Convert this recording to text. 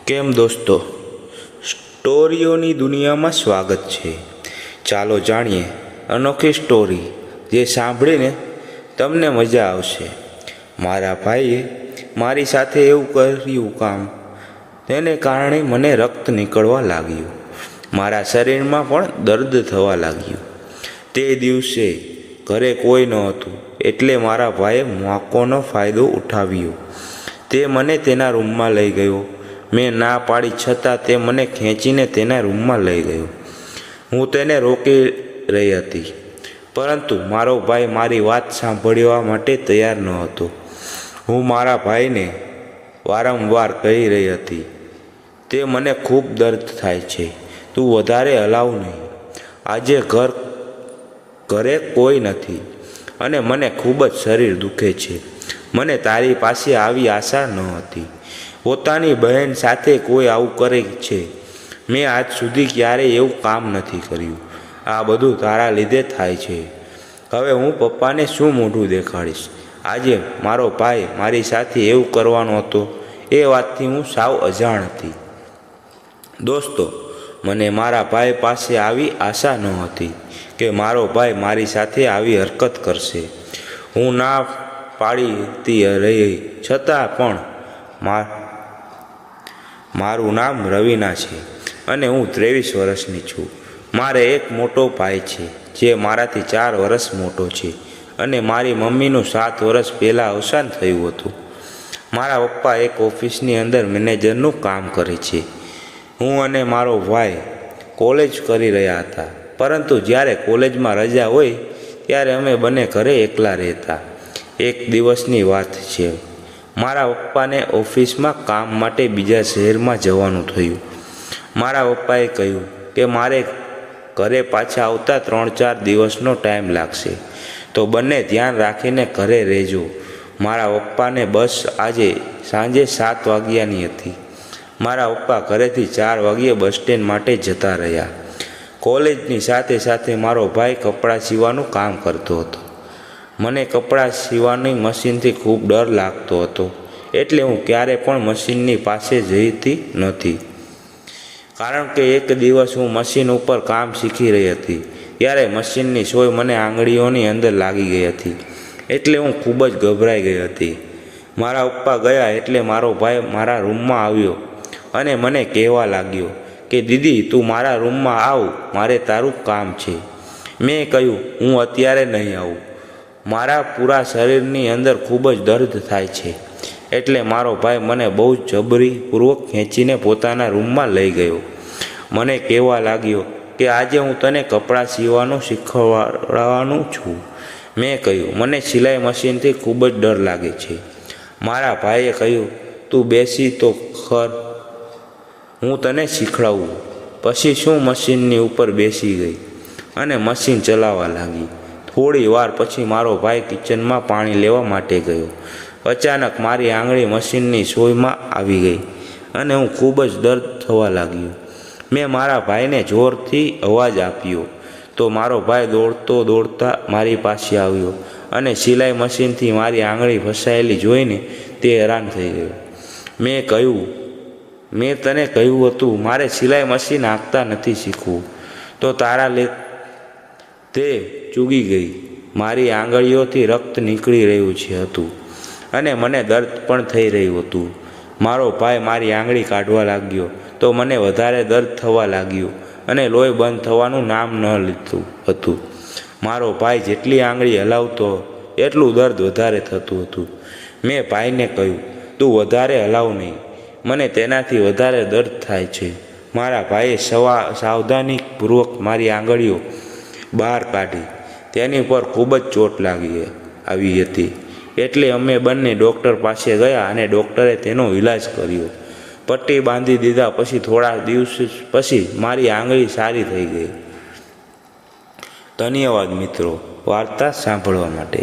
કેમ દોસ્તો, સ્ટોરીઓની દુનિયામાં સ્વાગત છે। ચાલો જાણીએ અનોખી સ્ટોરી જે સાંભળીને તમને મજા આવશે। મારા ભાઈએ મારી સાથે એવું કર્યું કામ, તેને કારણે મને રક્ત નીકળવા લાગ્યું, મારા શરીરમાં પણ દર્દ થવા લાગ્યું। તે દિવસે ઘરે કોઈ નહોતું, એટલે મારા ભાઈએ મોકોનો ફાયદો ઉઠાવ્યો। તે મને તેના રૂમમાં લઈ ગયો। મેં ના પાડી છતાં તે મને ખેંચીને તેના રૂમમાં લઈ ગયો। હું તેને રોકી રહી હતી, પરંતુ મારો ભાઈ મારી વાત સાંભળવા માટે તૈયાર ન હતો। હું મારા ભાઈને વારંવાર કહી રહી હતી, તે મને ખૂબ દર્દ થાય છે, તું વધારે હલાવ નહીં। આજે ઘરે કોઈ નથી અને મને ખૂબ જ શરીર દુખે છે। મને તારી પાસે આવી આશા ન હતી। પોતાની બહેન સાથે કોઈ આવું કરે છે? મેં આજ સુધી ક્યારેય એવું કામ નથી કર્યું। આ બધું તારા લીધે થાય છે। હવે હું પપ્પાને શું મોઢું દેખાડીશ? આજે મારો ભાઈ મારી સાથે એવું કરવાનો હતો, એ વાતથી હું સાવ અજાણ હતી। દોસ્તો, મને મારા ભાઈ પાસે આવી આશા ન હતી કે મારો ભાઈ મારી સાથે આવી હરકત કરશે। હું ના પાડતી રહી છતાં પણ મારું નામ રવીના છે અને હું 23 વર્ષની છું। મારે એક મોટો ભાઈ છે જે મારાથી 4 વર્ષ મોટો છે અને મારી મમ્મીનું 7 વર્ષ પહેલાં અવસાન થયું હતું। મારા પપ્પા એક ઓફિસની અંદર મેનેજરનું કામ કરે છે। હું અને મારો ભાઈ કોલેજ કરી રહ્યા હતા, પરંતુ જ્યારે કોલેજમાં રજા હોય ત્યારે અમે બંને ઘરે એકલા રહેતા। એક દિવસની વાત છે, મારા પપ્પાને ઓફિસમાં કામ માટે બીજા શહેરમાં જવાનું થયું। મારા પપ્પાએ કહ્યું કે મારે ઘરે પાછા આવતા 3-4 દિવસનો ટાઈમ લાગશે, તો બંને ધ્યાન રાખીને ઘરે રહેજો। મારા પપ્પાને બસ આજે સાંજે 7 વાગ્યાની હતી। મારા પપ્પા ઘરેથી 4 વાગ્યે બસ સ્ટેન્ડ માટે જતા રહ્યા। કોલેજની સાથે સાથે મારો ભાઈ કપડાં સીવવાનું કામ કરતો હતો। મને કપડાં સીવવાની મશીનથી ખૂબ ડર લાગતો હતો, એટલે હું ક્યારે પણ મશીનની પાસે જતી નથી। કારણ કે એક દિવસ હું મશીન ઉપર કામ શીખી રહી હતી, ત્યારે મશીનની સોય મને આંગળીઓની અંદર લાગી ગઈ હતી, એટલે હું ખૂબ જ ગભરાઈ ગઈ હતી। મારા પપ્પા ગયા એટલે મારો ભાઈ મારા રૂમમાં આવ્યો અને મને કહેવા લાગ્યો કે દીદી, તું મારા રૂમમાં આવ, મારે તારું કામ છે। મેં કહ્યું, હું અત્યારે નહીં આવું, મારા પૂરા શરીરની અંદર ખૂબ જ દર્દ થાય છે। એટલે મારો ભાઈ મને બહુ જબરીપૂર્વક ખેંચીને પોતાના રૂમમાં લઈ ગયો। મને કહેવા લાગ્યો કે આજે હું તને કપડાં સીવવાનું શીખવાડવાનું છું। મેં કહ્યું, મને સિલાઈ મશીનથી ખૂબ જ ડર લાગે છે। મારા ભાઈએ કહ્યું, તું બેસી તો ખર, હું તને શીખવાડું। પછી શું મશીનની ઉપર બેસી ગઈ અને મશીન ચલાવવા લાગી। થોડી વાર પછી મારો ભાઈ કિચનમાં પાણી લેવા માટે ગયો। અચાનક મારી આંગળી મશીનની સોયમાં આવી ગઈ અને હું ખૂબ જ દર્દ થવા લાગ્યું। મેં મારા ભાઈને જોરથી અવાજ આપ્યો તો મારો ભાઈ દોડતા મારી પાસે આવ્યો અને સિલાઈ મશીનથી મારી આંગળી ફસાયેલી જોઈને તે હેરાન થઈ ગયો। મેં તને કહ્યું હતું મારે સિલાઈ મશીન હાંકતા નથી શીખવું, તો તારા તે ચૂગી ગઈ। મારી આંગળીઓથી રક્ત નીકળી રહ્યું હતું અને મને દર્દ પણ થઈ રહ્યું હતું। મારો ભાઈ મારી આંગળી કાઢવા લાગ્યો તો મને વધારે દર્દ થવા લાગ્યું અને લોહી બંધ થવાનું નામ ન લીધું હતું। મારો ભાઈ જેટલી આંગળી હલાવતો એટલું દર્દ વધારે થતું હતું। મેં ભાઈને કહ્યું, તું વધારે હલાવ નહીં, મને તેનાથી વધારે દર્દ થાય છે। મારા ભાઈએ સાવધાનીપૂર્વક મારી આંગળીઓ બહાર કાઢી। તેની પર ખૂબ જ ચોટ આવી હતી, એટલે અમે બંને ડૉક્ટર પાસે ગયા અને ડૉક્ટરે તેનો ઈલાજ કર્યો। પટ્ટી બાંધી દીધા પછી થોડા દિવસ પછી મારી આંગળી સારી થઈ ગઈ। ધન્યવાદ મિત્રો, વાર્તા સાંભળવા માટે।